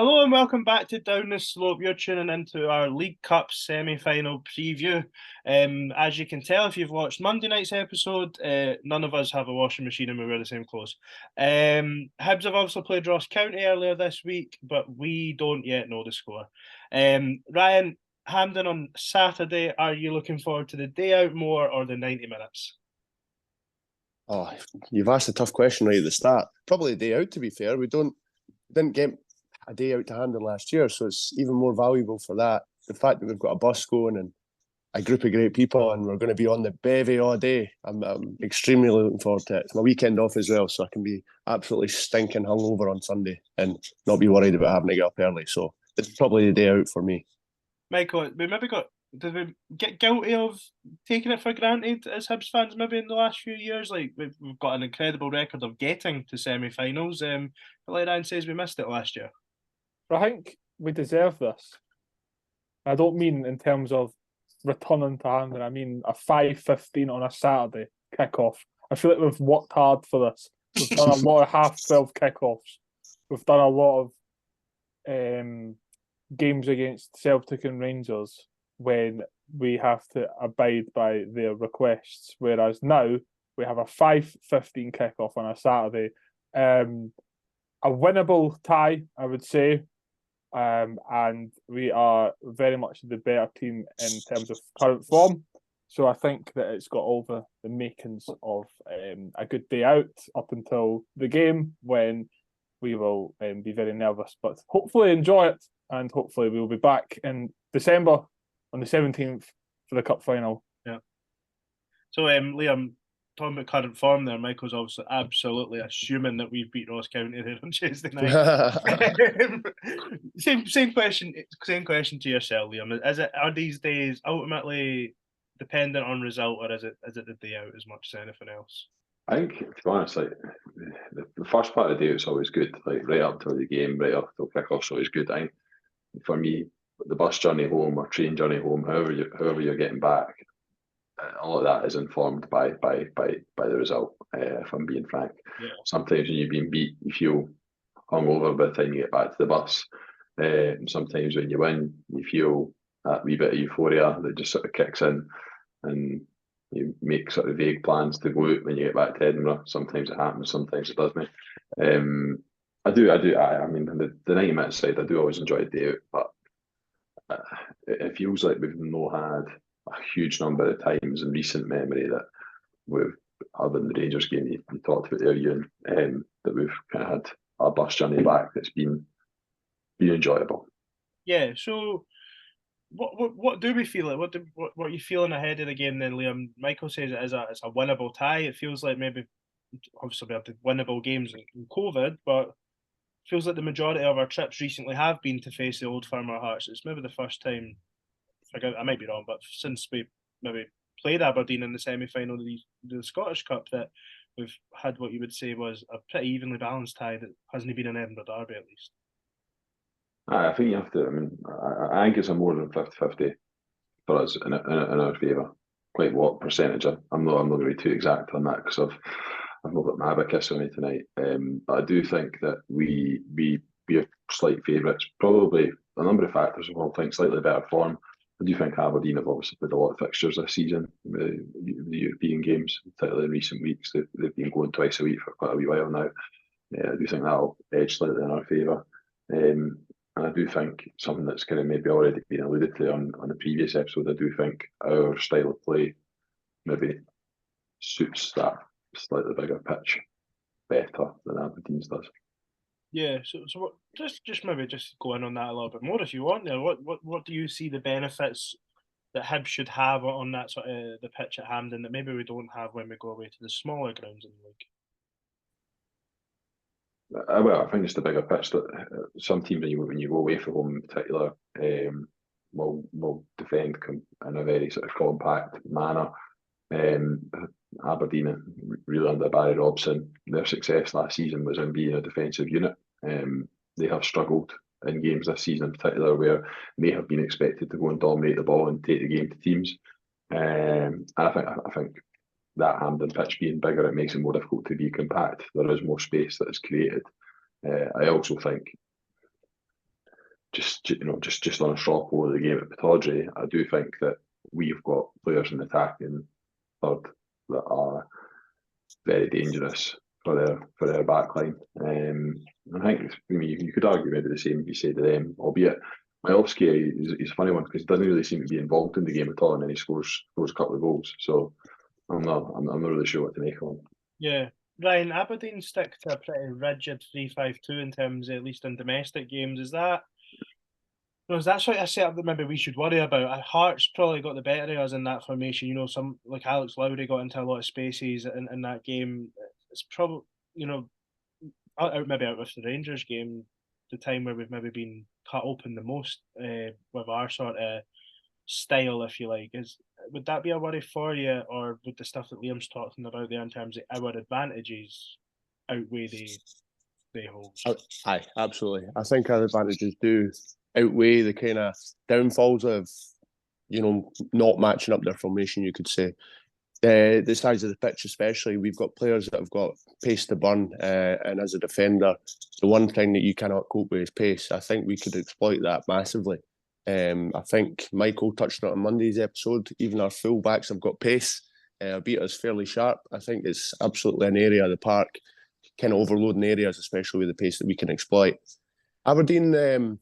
Hello and welcome back to Down the Slope. You're tuning into our League Cup semi-final preview. As you can tell, if you've watched Monday night's episode, none of us have a washing machine and we wear the same clothes. Hibs have obviously played Ross County earlier this week, but we don't yet know the score. Ryan, Hampden on Saturday, are you looking forward to the day out more or the 90 minutes? Oh, you've asked a tough question right at the start. Probably the day out, to be fair. We didn't get a day out to Hampden last year, so it's even more valuable for that. The fact that we've got a bus going and a group of great people and we're going to be on the bevy all day, I'm extremely looking forward to it. It's my weekend off as well, so I can be absolutely stinking hungover on Sunday and not be worried about having to get up early. So it's probably the day out for me. Michael, did we get guilty of taking it for granted as Hibs fans maybe in the last few years? Like we've got an incredible record of getting to semi-finals. But like Ryan says, we missed it last year. I think we deserve this. I don't mean in terms of returning to Hampden. I mean a 5:15 on a Saturday kickoff. I feel like we've worked hard for this. We've done a lot of 12:30 kickoffs. We've done a lot of games against Celtic and Rangers when we have to abide by their requests. Whereas now we have a 5:15 kickoff on a Saturday. A winnable tie, I would say. And we are very much the better team in terms of current form. So I think that it's got all the makings of a good day out up until the game when we will be very nervous. But hopefully enjoy it, and hopefully we will be back in December on the 17th for the cup final. Yeah. So Liam, talking about current form there, Michael's obviously absolutely assuming that we've beat Ross County there on Tuesday night. Same question to yourself, Liam. Are these days ultimately dependent on result, or is it the day out as much as anything else? I think, to be honest, like the first part of the day is always good, like right up till the game, right up till kickoff's always good. I think for me, the bus journey home or train journey home, however you're getting back, a lot of that is informed by the result. If I'm being frank, yeah. Sometimes when you've been beat, you feel hungover by the time you get back to the bus. Sometimes when you win, you feel that wee bit of euphoria that just sort of kicks in, and you make sort of vague plans to go out when you get back to Edinburgh. Sometimes it happens, sometimes it doesn't. I do. I mean, the 90 minute side, I do always enjoy the day out, but it feels like we've not had a huge number of times in recent memory that we've, other than the Rangers game you talked about there, Ewan, that we've kind of had our bus journey back that's been enjoyable. Yeah. So, what do we feel like? What are you feeling ahead of the game then, Liam? Michael says it's a winnable tie. It feels like maybe obviously we have the winnable games in COVID, but it feels like the majority of our trips recently have been to face the Old Firm of Hearts. It's maybe the first time. I might be wrong, but since we maybe played Aberdeen in the semi-final of the Scottish Cup, that we've had what you would say was a pretty evenly balanced tie that hasn't been an Edinburgh derby at least. I think you have to. I mean, I think it's a more than 50-50 for us in our favour. Quite what percentage? I'm not going to be too exact on that because I've not got my abacus on me tonight. But I do think that we are slight favourites. Probably a number of factors. I think slightly better form. I do think Aberdeen have obviously played a lot of fixtures this season, the European games, particularly in recent weeks. They've been going twice a week for quite a wee while now. I do think that'll edge slightly in our favour. And I do think something that's kind of maybe already been alluded to on the previous episode, I do think our style of play maybe suits that slightly bigger pitch better than Aberdeen's does. Yeah, so what, just maybe just go in on that a little bit more if you want there. What do you see the benefits that Hibs should have on that sort of the pitch at Hampden that maybe we don't have when we go away to the smaller grounds in the league? Well, I think it's the bigger pitch that some teams when you go away from home in particular will defend in a very sort of compact manner. Aberdeen, really under Barry Robson, their success last season was in being a defensive unit. They have struggled in games this season in particular where they have been expected to go and dominate the ball and take the game to teams. And I think that Hampden pitch being bigger, it makes it more difficult to be compact. There is more space that is created. I also think just on a straw poll of the game at Pittodrie, I do think that we've got players in the attacking third that are very dangerous for their back line. I think you could argue maybe the same if you say to them, albeit Majowski is a funny one because he doesn't really seem to be involved in the game at all, and then he scores a couple of goals. So I'm not really sure what to make of him. Yeah. Ryan, Aberdeen stick to a pretty rigid 3-5-2 in terms, at least in domestic games. Is that sort of a setup that maybe we should worry about? Hearts probably got the better of us in that formation. Some like Alex Lowry got into a lot of spaces in that game. It's probably maybe out with the Rangers game, the time where we've maybe been cut open the most with our sort of style, if you like. Would that be a worry for you, or would the stuff that Liam's talking about there in terms of our advantages outweigh the holes? Aye, absolutely. I think our advantages do outweigh the kind of downfalls of, not matching up their formation, you could say. The size of the pitch especially, we've got players that have got pace to burn, and as a defender, the one thing that you cannot cope with is pace. I think we could exploit that massively. I think Michael touched on it on Monday's episode. Even our full-backs have got pace, beat us fairly sharp. I think it's absolutely an area of the park, kind of overloading areas, especially with the pace that we can exploit. Aberdeen,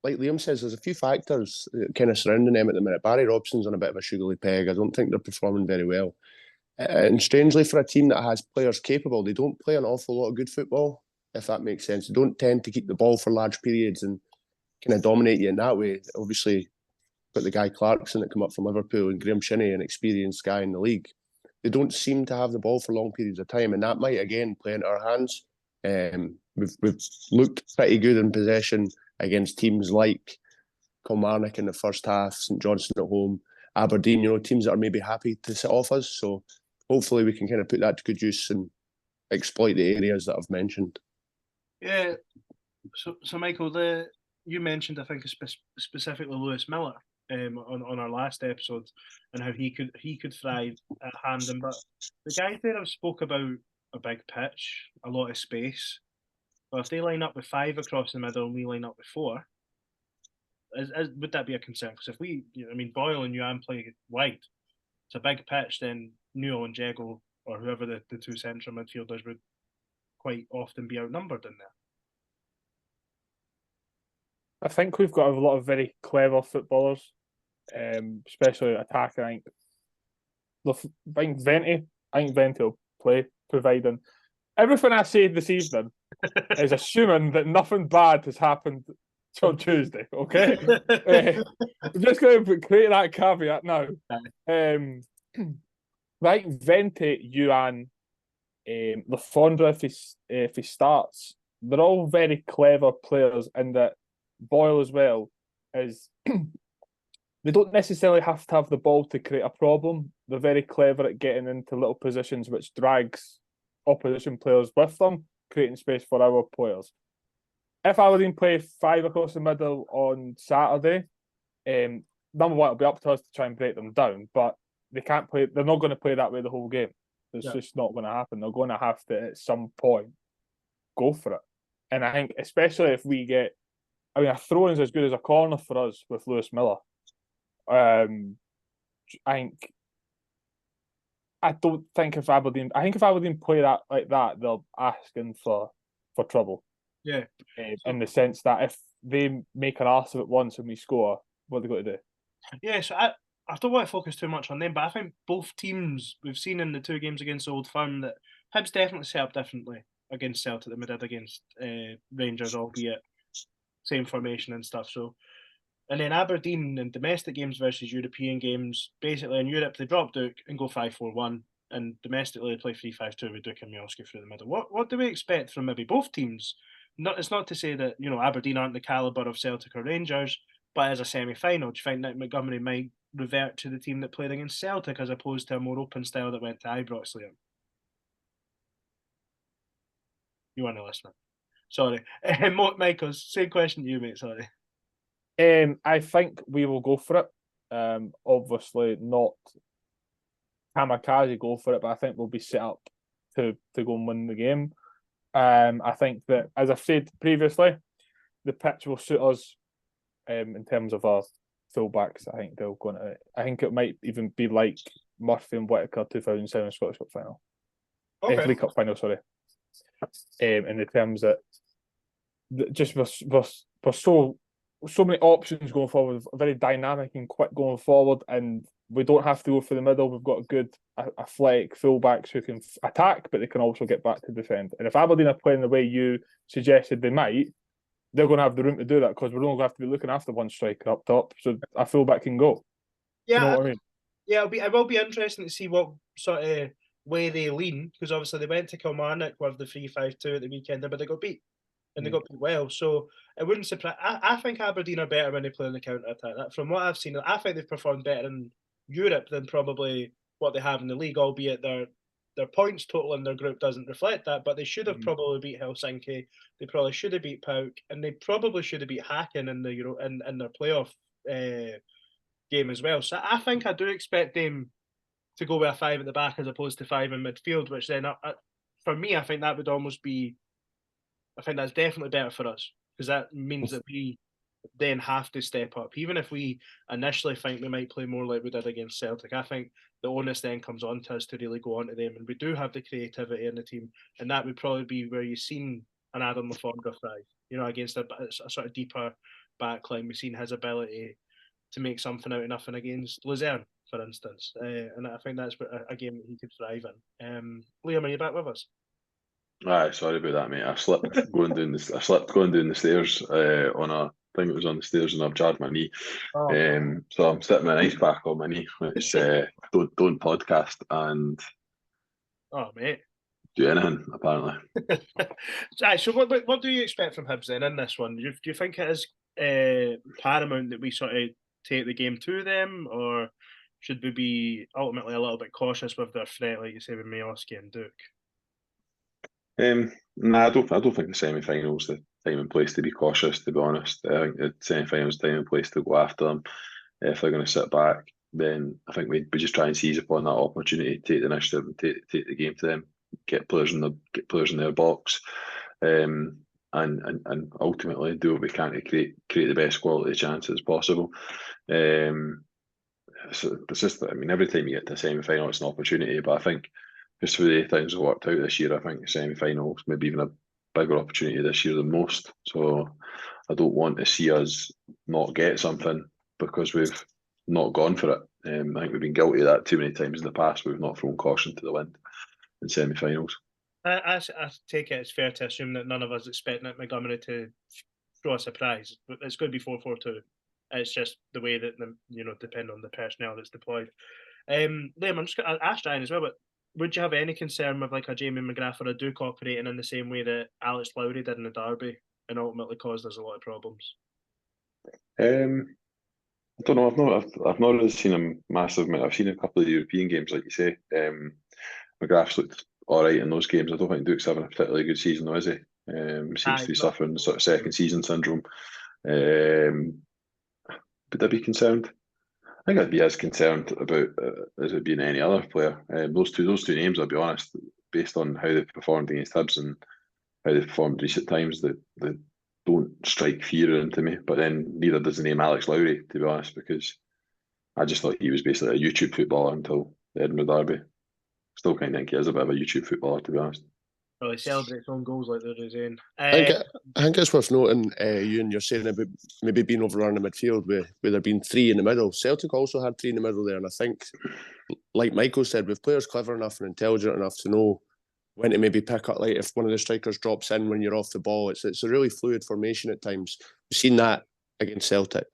like Liam says, there's a few factors kind of surrounding them at the minute. Barry Robson's on a bit of a sugary peg. I don't think they're performing very well. And strangely, for a team that has players capable, they don't play an awful lot of good football, if that makes sense. They don't tend to keep the ball for large periods and kind of dominate you in that way. Obviously, got the guy Clarkson that come up from Liverpool and Graham Shinney, an experienced guy in the league. They don't seem to have the ball for long periods of time, and that might again play into our hands. We've looked pretty good in possession against teams like Kilmarnock in the first half, St Johnstone at home, Aberdeen, teams that are maybe happy to sit off us. So hopefully we can kind of put that to good use and exploit the areas that I've mentioned. Yeah. So Michael, you mentioned, I think, specifically Lewis Miller on our last episode, and how he could thrive at Hampden. But the guys there have spoke about a big pitch, a lot of space. Well, if they line up with 5 across the middle and we line up with 4, would that be a concern? Because if Boyle and Yuan play wide, it's a big pitch, then Newell and Jeggo, or whoever the two central midfielders, would quite often be outnumbered in there. I think we've got a lot of very clever footballers, especially attacking. I think Venti will play, providing everything I say this evening is assuming that nothing bad has happened till Tuesday. Okay, I'm just going to create that caveat now. I think Venti, Yuan, Lafondra, if he starts, they're all very clever players, and that Boyle as well is they don't necessarily have to have the ball to create a problem. They're very clever at getting into little positions which drags opposition players with them, creating space for our players. If Aberdeen play 5 across the middle on Saturday, number one, it'll be up to us to try and break them down, but they can't play. They're not going to play that way the whole game. It's just not going to happen. They're going to have to, at some point, go for it. And I think, especially if we get, a throw-in's as good as a corner for us with Lewis Miller. I don't think if Aberdeen play that like that, they're asking for trouble. Yeah. In the sense that if they make an arse of it once and we score, what are they going to do? Yeah, so I don't want to focus too much on them, but I think both teams, we've seen in the 2 games against Old Firm that Hibs definitely set up differently against Celtic than we did against Rangers, albeit same formation and stuff. So, and then Aberdeen in domestic games versus European games, basically in Europe they drop Duke and go 5-4-1, and domestically they play 3-5-2 with Duke and Miowski through the middle. What do we expect from maybe both teams? It's not to say that Aberdeen aren't the calibre of Celtic or Rangers, but as a semi-final, do you think that Montgomery might revert to the team that played against Celtic as opposed to a more open style that went to Ibrox, Liam? You want to listen? Sorry. Michael, same question to you, mate. Sorry. I think we will go for it. Obviously not kamikaze go for it, but I think we'll be set up to go and win the game. I think that, as I've said previously, the pitch will suit us in terms of our fullbacks. I think they'll go into it. I think it might even be like Murphy and Whittaker 2007 Scottish Cup final. Okay. League Cup final, sorry. In the terms that just we're so many options going forward, very dynamic and quick going forward, and we don't have to go for the middle. We've got good athletic fullbacks who can attack, but they can also get back to defend. And if Aberdeen are playing the way you suggested they might, they're going to have the room to do that because we're only going to have to be looking after one striker up top, so a fullback can go. Yeah, you know what I mean? Yeah, it will be interesting to see what sort of way they lean, because obviously they went to Kilmarnock with the 3-5-2 at the weekend, but they got beat. And they got beat well. So it wouldn't surprise. I think Aberdeen are better when they play in the counter attack. From what I've seen, I think they've performed better in Europe than probably what they have in the league, albeit their points total in their group doesn't reflect that. But they should have probably beat Helsinki. They probably should have beat PAOK, and they probably should have beat Häcken in the in their playoff game as well. So I think I do expect them to go with a 5 at the back as opposed to 5 in midfield, which then for me, I think that would almost be. I think that's definitely better for us, because that means that we then have to step up. Even if we initially think we might play more like we did against Celtic, I think the onus then comes on to us to really go on to them. And we do have the creativity in the team. And that would probably be where you've seen an Adam Lafondra thrive, against a sort of deeper back line. We've seen his ability to make something out of nothing against Luzerne, for instance. And I think that's a game that he could thrive in. Liam, are you back with us? Aye, sorry about that, mate. I slipped going down the stairs on a thing that was on the stairs, and I've jarred my knee. So I'm sitting with an ice pack on my knee, which don't podcast and mate, do anything apparently. Right, so what do you expect from Hibs then in this one? Do you think it is paramount that we sort of take the game to them, or should we be ultimately a little bit cautious with their threat, like you say with Miovski and Duke? Nah, I don't think the semi-finals the time and place to be cautious, to be honest. I think the semi-finals time and place to go after them. If they're going to sit back, then I think we just try and seize upon that opportunity, take the initiative and take the game to them, get players in their box, and ultimately do what we can to create the best quality chances possible. So it's just, every time you get to a semi-final, it's an opportunity, but I think just the way things have worked out this year, I think the semi-finals maybe even a bigger opportunity this year than most. So I don't want to see us not get something because we've not gone for it. I think we've been guilty of that too many times in the past. We've not thrown caution to the wind in semi-finals. I take it it's fair to assume that none of us expect Nick Montgomery to throw a surprise. It's going to be 4-4-2. It's just the way that depend on the personnel that's deployed. Liam, I'm just going to ask Ryan as well, but would you have any concern with like a Jamie McGrath or a Duke operating in the same way that Alex Lowry did in the derby and ultimately caused us a lot of problems? I don't know. I've not really seen a massive amount. I've seen a couple of the European games, like you say. McGrath's looked all right in those games. I don't think Duke's having a particularly good season, though, is he? Seems to be suffering sort of second season syndrome. Would I be concerned? I think I'd be as concerned about as it being any other player. Those two names, I'll be honest, based on how they've performed against Hibs and how they've performed recent times, they don't strike fear into me. But then neither does the name Alex Lowry, to be honest, because I just thought he was basically a YouTube footballer until the Edinburgh derby. Still kind of think he is a bit of a YouTube footballer, to be honest. Well, he celebrates own goals like they're doing. I think it's worth noting, Ewan, you're saying about maybe being overrun in midfield with there being 3 in the middle. Celtic also had 3 in the middle there, and I think, like Michael said, with players clever enough and intelligent enough to know when to maybe pick up, like if one of the strikers drops in when you're off the ball, it's a really fluid formation at times. We've seen that against Celtic.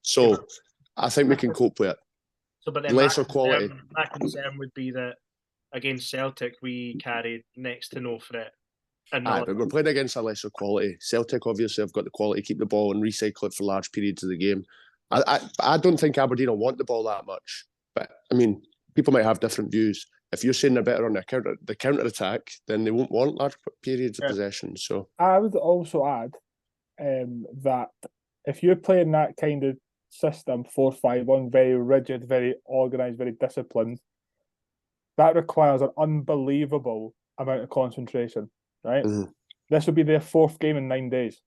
So I think we can cope with it. So, but then lesser quality. My concern would be that against Celtic, we carried next to no threat. But we're playing against a lesser quality. Celtic obviously have got the quality to keep the ball and recycle it for large periods of the game. I don't think Aberdeen will want the ball that much. But, people might have different views. If you're saying they're better on the counter attack, then they won't want large periods of possession. So I would also add that if you're playing that kind of system, 4-5-1, very rigid, very organised, very disciplined, that requires an unbelievable amount of concentration, right? Mm-hmm. This will be their 4th game in 9 days.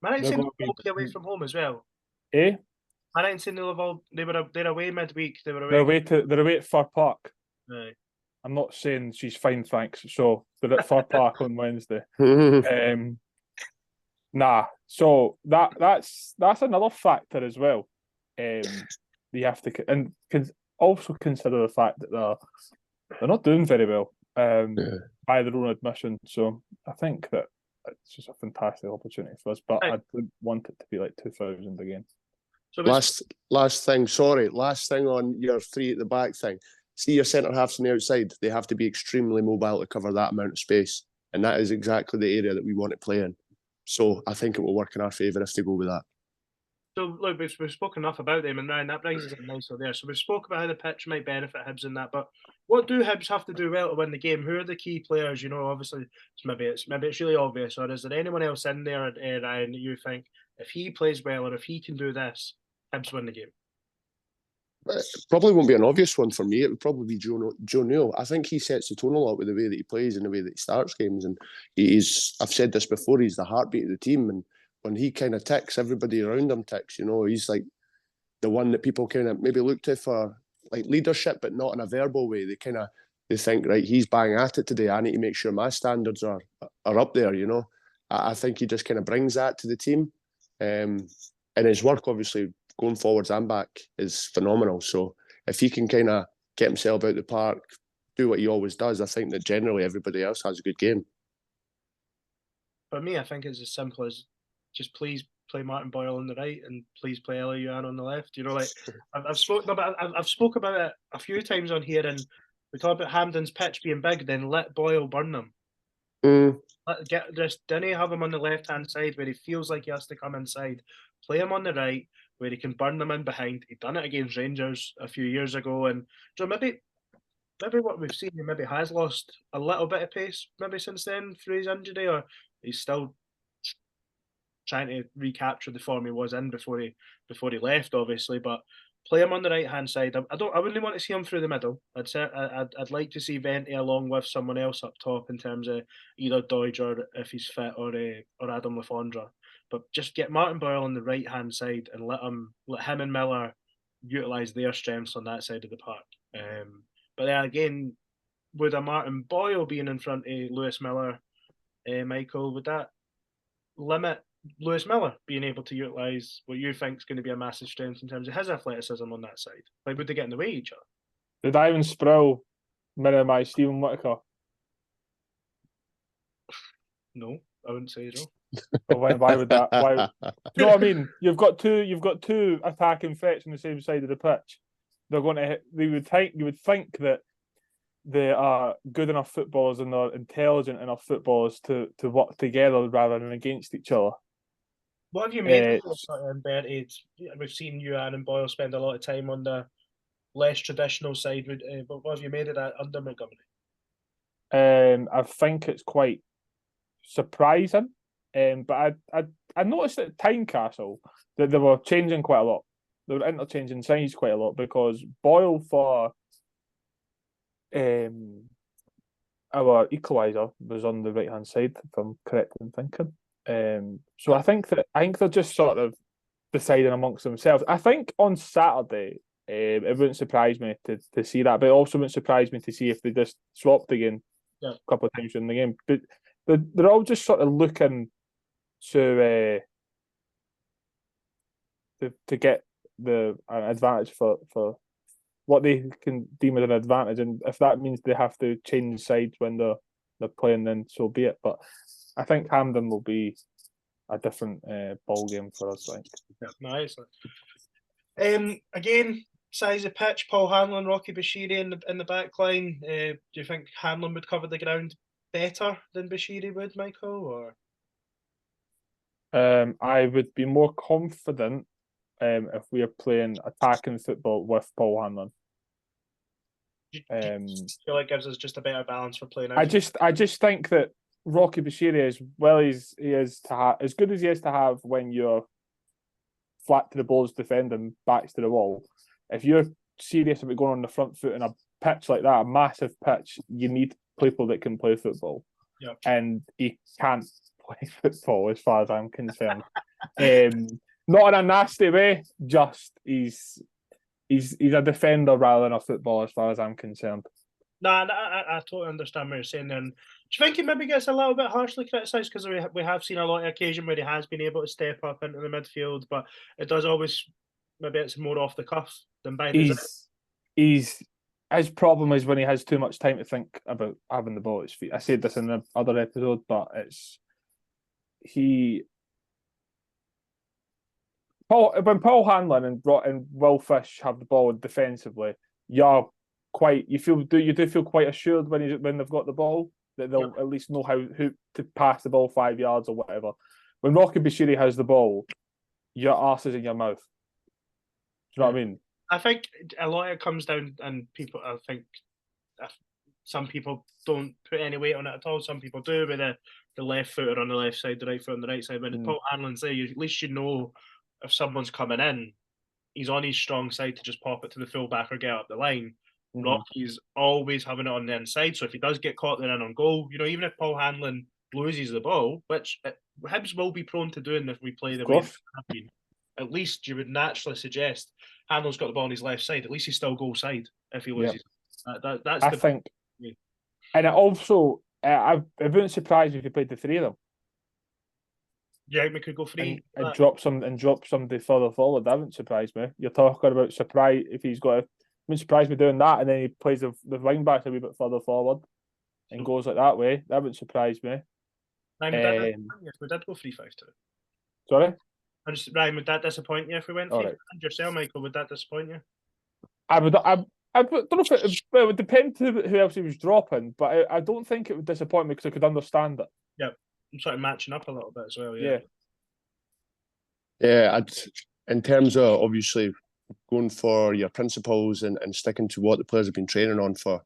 Man United They're saying going they'll to all be away from home as well. Eh? Man United saying they're away midweek. They were They're away. away at Fir Park. Aye. I'm not saying she's fine, thanks. So they're at Fir Park on Wednesday. Nah, so that's another factor as well. You have to also consider the fact that they're not doing very well by their own admission. So I think that it's just a fantastic opportunity for us. But I don't want it to be like 2000 again. So last thing on your three at the back thing. See your centre halves on the outside. They have to be extremely mobile to cover that amount of space, and that is exactly the area that we want to play in. So I think it will work in our favour if they go with that. So look, we've spoken enough about them, and Ryan, that brings us in nicely there. So we've spoke about how the pitch might benefit Hibs in that, but what do Hibs have to do well to win the game? Who are the key players? You know, obviously, maybe it's really obvious, or is there anyone else in there, Ryan, that you think if he plays well or if he can do this, Hibs win the game? It probably won't be an obvious one for me. It would probably be Joe Newell. I think he sets the tone a lot with the way that he plays and the way that he starts games. And I've said this before, he's the heartbeat of the team. And when he kind of ticks, everybody around him ticks. You know, he's like the one that people kind of maybe look to for like leadership, but not in a verbal way. They think, right, he's bang at it today. I need to make sure my standards are up there. You know, I think he just kind of brings that to the team. And his work, obviously, going forwards and back is phenomenal. So if he can kind of get himself out the park, do what he always does, I think that generally everybody else has a good game. For me, I think it's as simple as just please play Martin Boyle on the right and please play Elie Youan on the left. You know, like I've spoken about it a few times on here, and we talk about Hampden's pitch being big. Then let Boyle burn them. Didn't have him on the left hand side where he feels like he has to come inside. Play him on the right where he can burn them in behind. He done it against Rangers a few years ago, and so maybe what we've seen, he maybe has lost a little bit of pace maybe since then through his injury, or he's still trying to recapture the form he was in before he left, obviously. But play him on the right hand side. I wouldn't want to see him through the middle. I'd like to see Venti along with someone else up top in terms of either Doige or if he's fit or Adam Lafondra. But just get Martin Boyle on the right hand side and let him and Miller utilise their strengths on that side of the park. But then again, with a Martin Boyle being in front of Lewis Miller, Michael, would that limit Lewis Miller being able to utilise what you think is going to be a massive strength in terms of his athleticism on that side? Like, would they get in the way of each other? Did Ivan Sproul minimise Stephen Whittaker? No, I wouldn't say so. Why would that? Why? You know what I mean? You've got two attacking threats on the same side of the pitch. They're going to hit. You would think that they are good enough footballers and they're intelligent enough footballers to work together rather than against each other. What have you made of Bertie? We've seen Youan and Boyle spend a lot of time on the less traditional side. But what have you made of that under Montgomery? I think it's quite surprising. But I noticed at Tynecastle that they were changing quite a lot. They were interchanging sides quite a lot because Boyle for our equaliser was on the right hand side, if I'm correct in thinking. So I think they're just sort of deciding amongst themselves. I think on Saturday, it wouldn't surprise me to see that, but it also wouldn't surprise me to see if they just swapped again a couple of times in the game. But they're all just sort of looking to get the advantage for what they can deem as an advantage, and if that means they have to change sides when they're playing, then so be it. But I think Hampden will be a different ball game for us. I think. Yeah, nice. Again, size of pitch. Paul Hanlon, Rocky Bashiri in the back line. Do you think Hanlon would cover the ground better than Bashiri would, Michael? Or I would be more confident if we are playing attacking football with Paul Hanlon. Do you feel like gives us just a better balance for playing out? I just think that Rocky Bashiri, as well as he is to have, as good as he is to have when you're flat to the balls defending, backs to the wall, if you're serious about going on the front foot in a pitch like that, a massive pitch, you need people that can play football. Yeah. And he can't play football as far as I'm concerned. Not in a nasty way, just he's a defender rather than a footballer as far as I'm concerned. Nah, I totally understand what you're saying there. And do you think he maybe gets a little bit harshly criticised because we have seen a lot of occasion where he has been able to step up into the midfield, but it does always, maybe it's more off the cuff than by design. His problem is when he has too much time to think about having the ball at his feet. I said this in the other episode, but when Paul Hanlon and Will Fish have the ball defensively, you do feel quite assured when they've got the ball that they'll at least know who to pass the ball 5 yards or whatever. When Rocky Bashiri has the ball, your arse is in your mouth. Do you know what I mean? I think a lot of it comes down, and people, I think some people don't put any weight on it at all. Some people do, with the left footer on the left side, the right foot on the right side. When Paul Hanlon's there, at least you know if someone's coming in, he's on his strong side to just pop it to the full back or get up the line. Rocky's always having it on the inside, so if he does get caught there in on goal, even if Paul Hanlon loses the ball, which Hibs will be prone to doing if we play the way they have been, at least you would naturally suggest Hanlon's got the ball on his left side. At least he's still goal side if he loses. That's I think. And it also, I wouldn't surprise me if he played the three of them. Yeah, we could go free and drop somebody further forward. That wouldn't surprise me. You're talking about surprise if he's got. Wouldn't surprise me doing that, and then he plays the wing back a wee bit further forward and goes like that way. That wouldn't surprise me. Ryan, we did go 3-5-2. Sorry, Ryan, would that disappoint you if we went 3-5? Right. Yourself, Michael, would that disappoint you? I don't know if it would depend who else he was dropping, but I don't think it would disappoint me because I could understand it. Yeah, I'm sort of matching up a little bit as well. Yeah. In terms of obviously going for your principles and sticking to what the players have been training on for,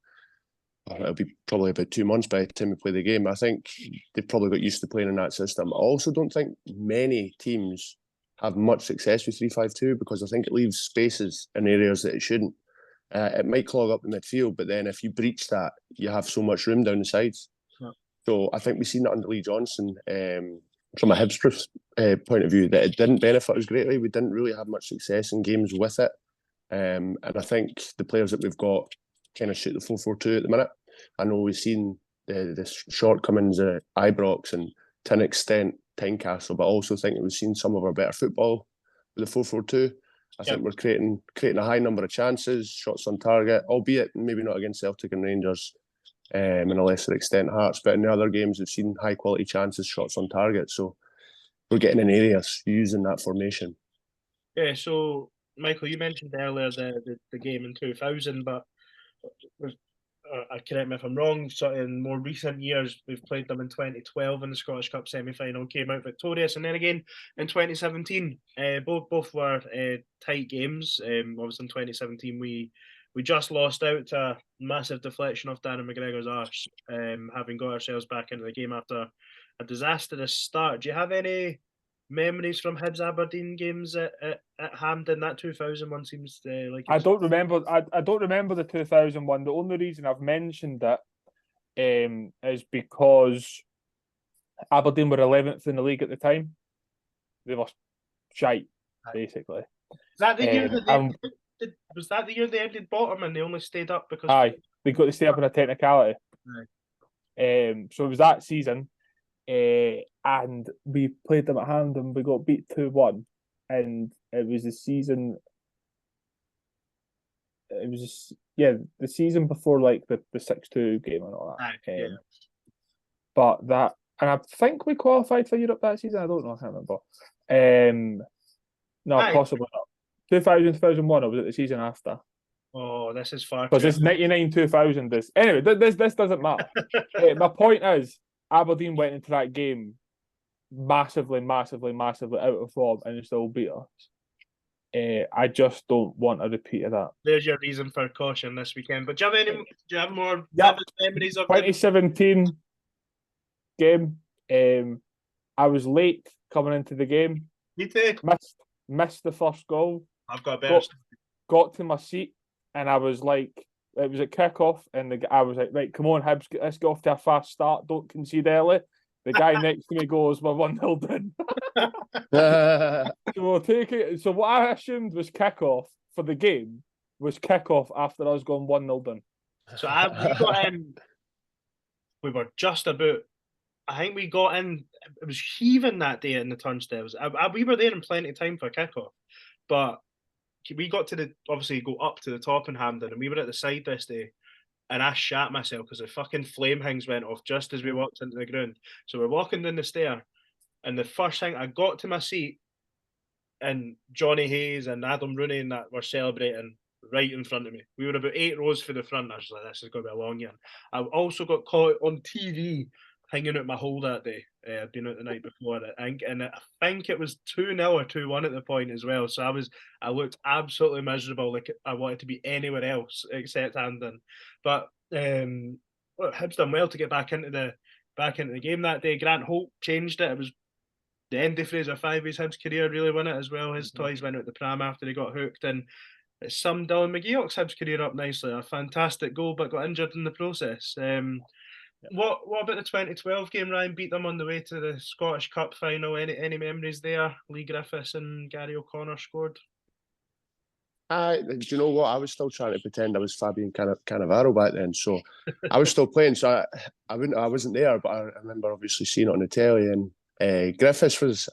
it'll be probably about 2 months by the time we play the game. I think they've probably got used to playing in that system. I also don't think many teams have much success with 3-5-2 because I think it leaves spaces in areas that it shouldn't. It might clog up the midfield, but then if you breach that, you have so much room down the sides. Yeah. So I think we've seen that under Lee Johnson from a Hibs point of view, that it didn't benefit us greatly. We didn't really have much success in games with it. And I think the players that we've got kind of shoot the 4-4-2 at the minute. I know we've seen the shortcomings at Ibrox and to an extent Tynecastle, but I also think that we've seen some of our better football with the 4-4-2. I think we're creating a high number of chances, shots on target, albeit maybe not against Celtic and Rangers, in a lesser extent Hearts, but in the other games we've seen high quality chances, shots on target. So we're getting in areas using that formation. Yeah, so Michael, you mentioned earlier the game in 2000, but correct me if I'm wrong, so in more recent years we've played them in 2012 in the Scottish Cup semi-final, came out victorious, and then again in 2017. Both were tight games. Obviously in 2017 we just lost out to a massive deflection off Darren McGregor's arse, having got ourselves back into the game after a disastrous start. Do you have any memories from Hibs Aberdeen games at Hampden? That 2001 seems like I don't remember. I don't remember the 2001. The only reason I've mentioned it is because Aberdeen were 11th in the league at the time. They were shite, basically. Is that the year that was that the year they ended bottom and they only stayed up because they got to stay up in a technicality? So it was that season. And we played them at Hampden. We got beat 2-1, and it was the season. It was the season before like the 6-2 game and all that. But that, and I think we qualified for Europe that season. I don't know. I can't remember. No, possibly not. 2000, 2001, or was it the season after? Oh, this is far. Because it's 99, 2000. Anyway, this doesn't matter. My point is, Aberdeen went into that game massively out of form and still beat us. I just don't want a repeat of that. There's your reason for caution this weekend. But do you have more memories of 2017 game? I was late coming into the game. Me too. Missed the first goal. I've got a better. Got to my seat and I was like, it was at kick-off, and I was like, right, come on, Hibs, let's get off to a fast start. Don't concede early. The guy next to me goes, "We're 1-0 down." So we'll take it. So what I assumed was kickoff for the game was kickoff after us going 1-0 down. So we got in. We were just about. I think we got in. It was heaving that day in the turnstiles. We were there in plenty of time for kickoff, but we got to obviously go up to the top in Hampden, and we were at the side this day. And I shat myself because the fucking flame hangs went off just as we walked into the ground. So we're walking down the stair, and the first thing I got to my seat, and Johnny Hayes and Adam Rooney and that were celebrating right in front of me. We were about 8 rows for the front. I was like, this is going to be a long year. I also got caught on TV hanging out my hole that day. I'd been out the night before, and I think it was 2-0 or 2-1 at the point as well. So I looked absolutely miserable, like I wanted to be anywhere else except Hampden. But Hibs done well to get back into the game that day. Grant Holt changed it. It was the end of Fraser Fyvie's Hibs career really won it as well. His toys went out the pram after he got hooked, and it summed Dylan McGeoch's Hibs career up nicely. A fantastic goal, but got injured in the process. What about the 2012 game? Ryan beat them on the way to the Scottish Cup final. Any memories there? Lee Griffiths and Gary O'Connor scored. Do you know what? I was still trying to pretend I was Fabian Cannavaro back then, so I was still playing. So I wasn't there, but I remember obviously seeing it on the telly. And Griffiths was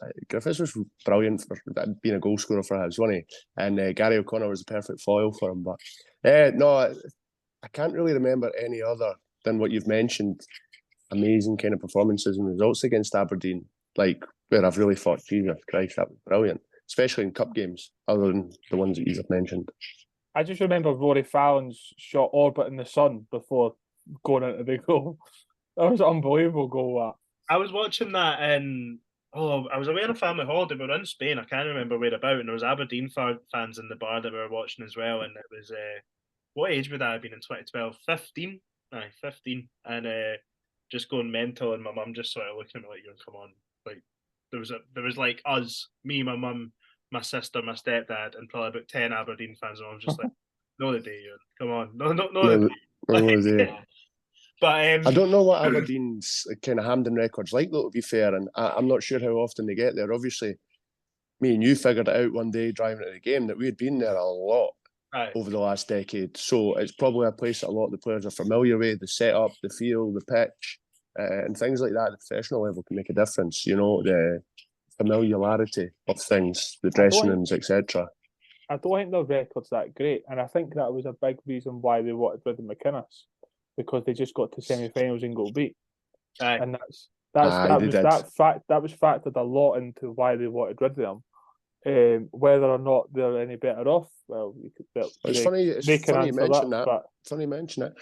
brilliant for being a goal scorer for Hibs, wasn't he? And Gary O'Connor was the perfect foil for him. But no, I can't really remember any other than what you've mentioned. Amazing kind of performances and results against Aberdeen, like where I've really thought, Jesus Christ, that was brilliant. Especially in cup games, other than the ones that you've mentioned. I just remember Rory Fallon's shot orbiting the sun before going into the goal. That was an unbelievable goal. I was watching that and I was away on a family holiday. We were in Spain. I can't remember where about, and there was Aberdeen fans in the bar that we were watching as well. And it was what age would I have been in 2012? 15. Aye, 15. And just going mental, and my mum just sort of looking at me like, "You come on!" Like there was like us, me, my mum, my sister, my stepdad, and probably about 10 Aberdeen fans, and I was just like, "No, the day, come on, no, the day." But I don't know what Aberdeen's kind of Hampden record's like, though, to be fair, and I'm not sure how often they get there. Obviously, me and you figured it out one day driving to the game that we had been there a lot over the last decade. So it's probably a place that a lot of the players are familiar with, the setup, the field, the pitch, and things like that at the professional level can make a difference, you know, the familiarity of things, the dressing rooms, etc. I don't think their record's that great, and I think that was a big reason why they wanted rid of McInnes, because they just got to semi-finals and got beat. And that was factored a lot into why they wanted rid of them. Whether or not they're any better off, well, it's funny you mention that. Funny you mention it.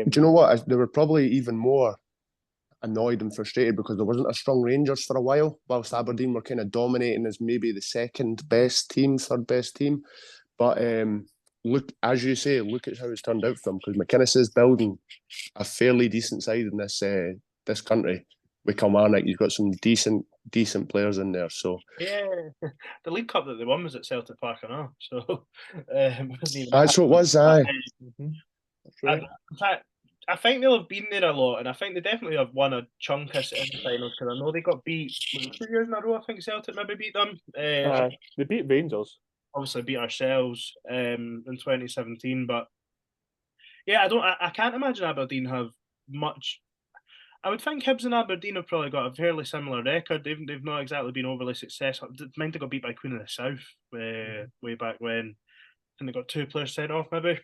Do you know what? They were probably even more annoyed and frustrated because there wasn't a strong Rangers for a while, whilst Aberdeen were kind of dominating as maybe the second best team, third best team. But look, as you say, look at how it's turned out for them, because McInnes is building a fairly decent side in this country. With Kilmarnock, you've got some decent players in there. So yeah, the League Cup that they won was at Celtic Park, I know. So that's what it was. Aye. In fact, I think they'll have been there a lot, and I think they definitely have won a chunk of semi-finals, because I know they got beat 2 years in a row. I think Celtic maybe beat them. They beat Rangers. Obviously beat ourselves in 2017, but yeah, I can't imagine Aberdeen have much. I would think Hibs and Aberdeen have probably got a fairly similar record. They've not exactly been overly successful. Mind they got beat by Queen of the South way back when, and they got 2 players sent off maybe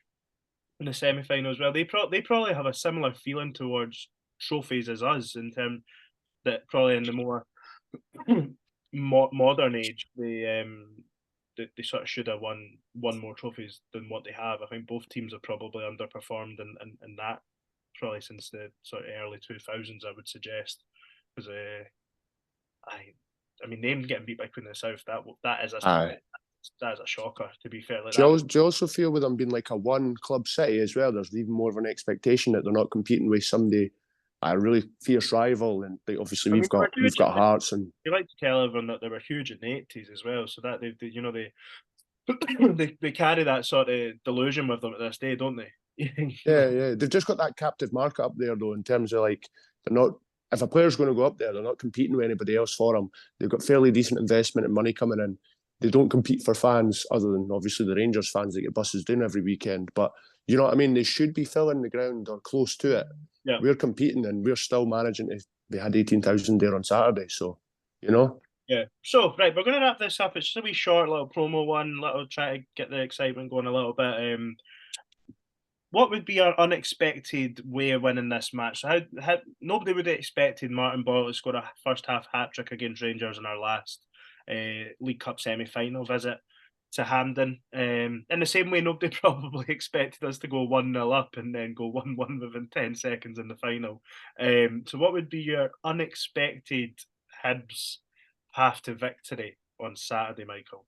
in the semi-final as well. They probably have a similar feeling towards trophies as us, in terms that probably in the more modern age they sort of should have won more trophies than what they have. I think both teams have probably underperformed in that, probably since the sort of early 2000s, I would suggest. Because I mean, them getting beat by Queen of the South, that is a shocker, to be fair. Like do you also feel with them being like a one club city as well, there's even more of an expectation that they're not competing with somebody, a really fierce rival, and obviously we've got Hearts, and you like to tell everyone that they were huge in the 80s as well, so that they carry that sort of delusion with them at this day, don't they? Yeah, they've just got that captive market up there though, in terms of like they're not if a player's going to go up there, they're not competing with anybody else for them. They've got fairly decent investment and money coming in. They don't compete for fans other than obviously the Rangers fans that get buses down every weekend. But you know what I mean? They should be filling the ground or close to it. Yeah. We're competing and we're still managing to. They had 18,000 there on Saturday, so you know. Yeah. So right, we're going to wrap this up. It's just a wee short little promo one. Little try to get the excitement going a little bit. What would be our unexpected way of winning this match? How nobody would have expected Martin Boyle to score a first half hat trick against Rangers in our last League Cup semi-final visit to Hampden. In the same way, nobody probably expected us to go 1-0 up and then go 1-1 within 10 seconds in the final. So what would be your unexpected Hibs path to victory on Saturday, Michael?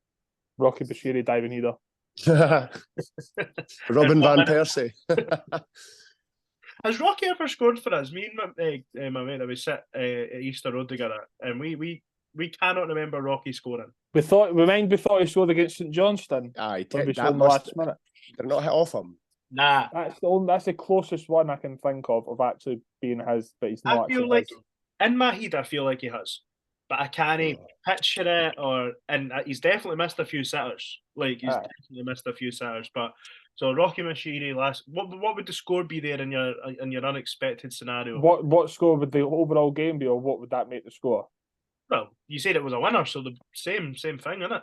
Rocky Bashiri diving header. Robin van Persie. Has Rocky ever scored for us? Me and my mate, we sit at Easter Road together, and we cannot remember Rocky scoring. We thought he scored against St Johnstone. Aye, when we that scored in the must. last minute. They're not hit off him. Nah, That's the closest one I can think of actually being his, but he's not. I feel like in my head, I feel like he has, but I can't picture it. And he's definitely missed a few sitters. Like he's definitely missed a few sitters. But so Rocky Mashiri last. What would the score be there in your unexpected scenario? What score would the overall game be, or what would that make the score? Well, you said it was a winner, so the same thing, isn't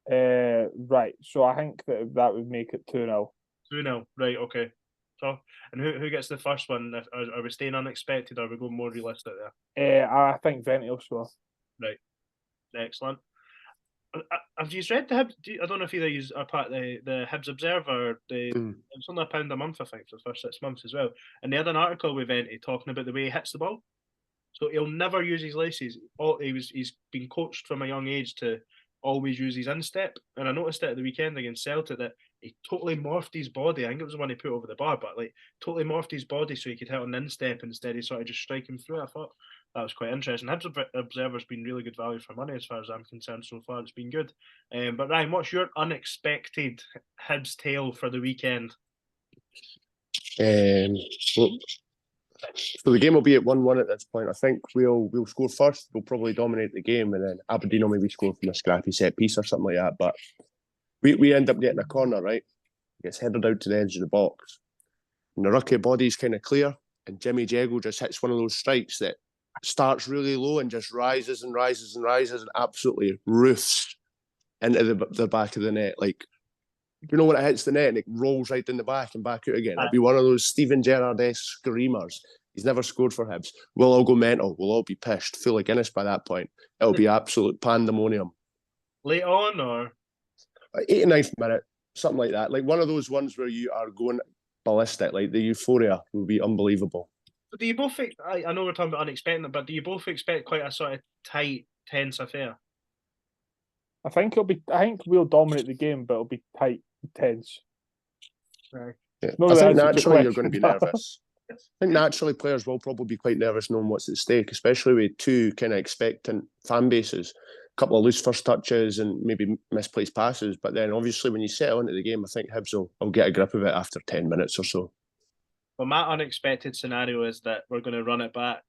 it? Right. So I think that would make it 2-0. 2-0. Right. Okay. So, and who gets the first one? Are we staying unexpected, or are we going more realistic there? I think Venti will score. Right. Excellent. Have you read the Hibs? I don't know if either you are part of the Hibs Observer. It's only £1 a month, I think, for the first 6 months as well. And they had an article with Venti talking about the way he hits the ball. So he'll never use his laces. He's been coached from a young age to always use his instep. And I noticed it at the weekend against Celtic that he totally morphed his body. I think it was the one he put over the bar, but like totally morphed his body so he could hit an instep instead of sort of just striking through. I thought that was quite interesting. Hibs Observer's been really good value for money as far as I'm concerned so far. It's been good. But Ryan, what's your unexpected Hibs tale for the weekend? So the game will be at 1-1 at this point. I think we'll score first. We'll probably dominate the game, and then Aberdeen will maybe score from a scrappy set piece or something like that. But we end up getting a corner, right? Gets headed out to the edge of the box. And the rookie body's kind of clear, and Jimmy Jeggle just hits one of those strikes that starts really low and just rises and rises and rises and absolutely roofs into the back of the net. Like, you know when it hits the net and it rolls right in the back and back out again? It'll be one of those Steven Gerrard-esque screamers. He's never scored for Hibs. We'll all go mental. We'll all be pissed, full of Guinness by that point. It'll be absolute pandemonium. Late on, or 89th minute, something like that. Like one of those ones where you are going ballistic. Like the euphoria will be unbelievable. But do you both? I know we're talking about unexpected, but do you both expect quite a sort of tight, tense affair? I think we'll dominate the game, but it'll be tight, tense. Right. Yeah. I think naturally you're going to be nervous. I think naturally players will probably be quite nervous knowing what's at stake, especially with two kind of expectant fan bases. A couple of loose first touches and maybe misplaced passes. But then obviously when you settle into the game, I think Hibs will get a grip of it after 10 minutes or so. Well, my unexpected scenario is that we're going to run it back.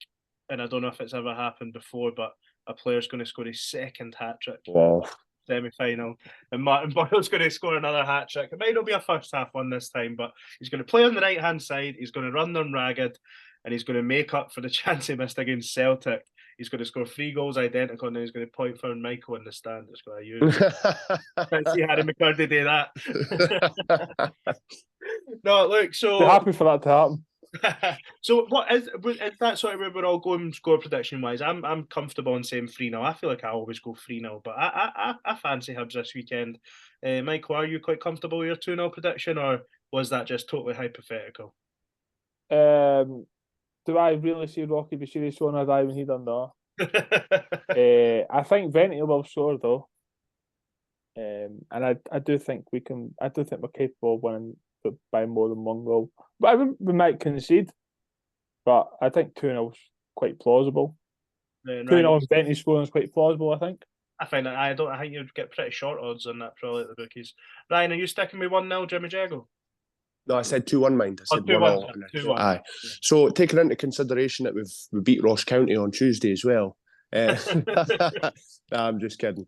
And I don't know if it's ever happened before, but a player's going to score his second hat-trick. Wow. Semi-final, and Martin Boyle's going to score another hat trick. It might not be a first half one this time, but he's going to play on the right hand side. He's going to run them ragged, and he's going to make up for the chance he missed against Celtic. He's going to score 3 goals identical, and then he's going to point for Michael in the stand. It's going to use. Can't see Harry McCurdy do that. No, look. So be happy for that to happen. So what is that sort of where we're all going score prediction wise? I'm comfortable in saying 3-0. I feel like I always go 3-0, but I fancy Hibs this weekend. Michael, are you quite comfortable with your 2-0 prediction, or was that just totally hypothetical? Do I really see Rocky Bashiri scoring a diving header? No. I think Venti will score though, and I do think we can. I do think we're capable of winning by more than 1 goal. But we might concede. But I think 2-0 is quite plausible. 2-0 and Venti scoring is quite plausible, I think. I find that I think you'd get pretty short odds on that probably at the bookies. Ryan, are you sticking with 1-0 Jimmy Jeggle? No, I said 2-1, mind. I said 2-1, 1-0. 2-1. Aye. So taking into consideration that we beat Ross County on Tuesday as well. Nah, I'm just kidding.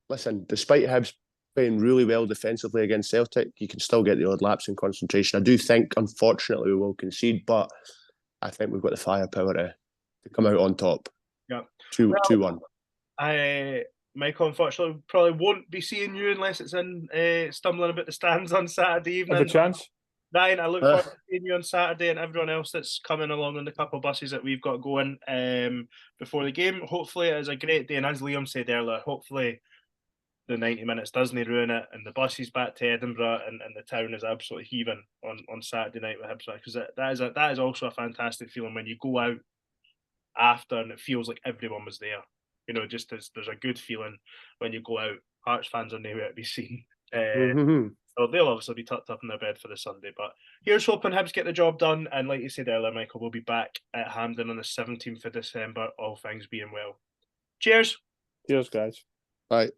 Listen, despite Hibs playing really well defensively against Celtic, you can still get the odd lapse in concentration. I do think, unfortunately, we will concede, but I think we've got the firepower to come out on top. Yeah. 2-1. Michael, unfortunately, probably won't be seeing you unless it's in stumbling about the stands on Saturday evening. Have a chance. Ryan, I look forward to seeing you on Saturday and everyone else that's coming along on the couple of buses that we've got going before the game. Hopefully it is a great day, and as Liam said earlier, hopefully the 90 minutes doesn't ruin it and the bus is back to Edinburgh and the town is absolutely heaving on Saturday night with Hibs, because that is also a fantastic feeling when you go out after and it feels like everyone was there. You know, just there's a good feeling when you go out. Hearts fans are nowhere to be seen. So they'll obviously be tucked up in their bed for the Sunday. But here's hoping Hibs get the job done. And like you said earlier, Michael, we'll be back at Hampden on the 17th of December, all things being well. Cheers. Cheers, guys. Bye.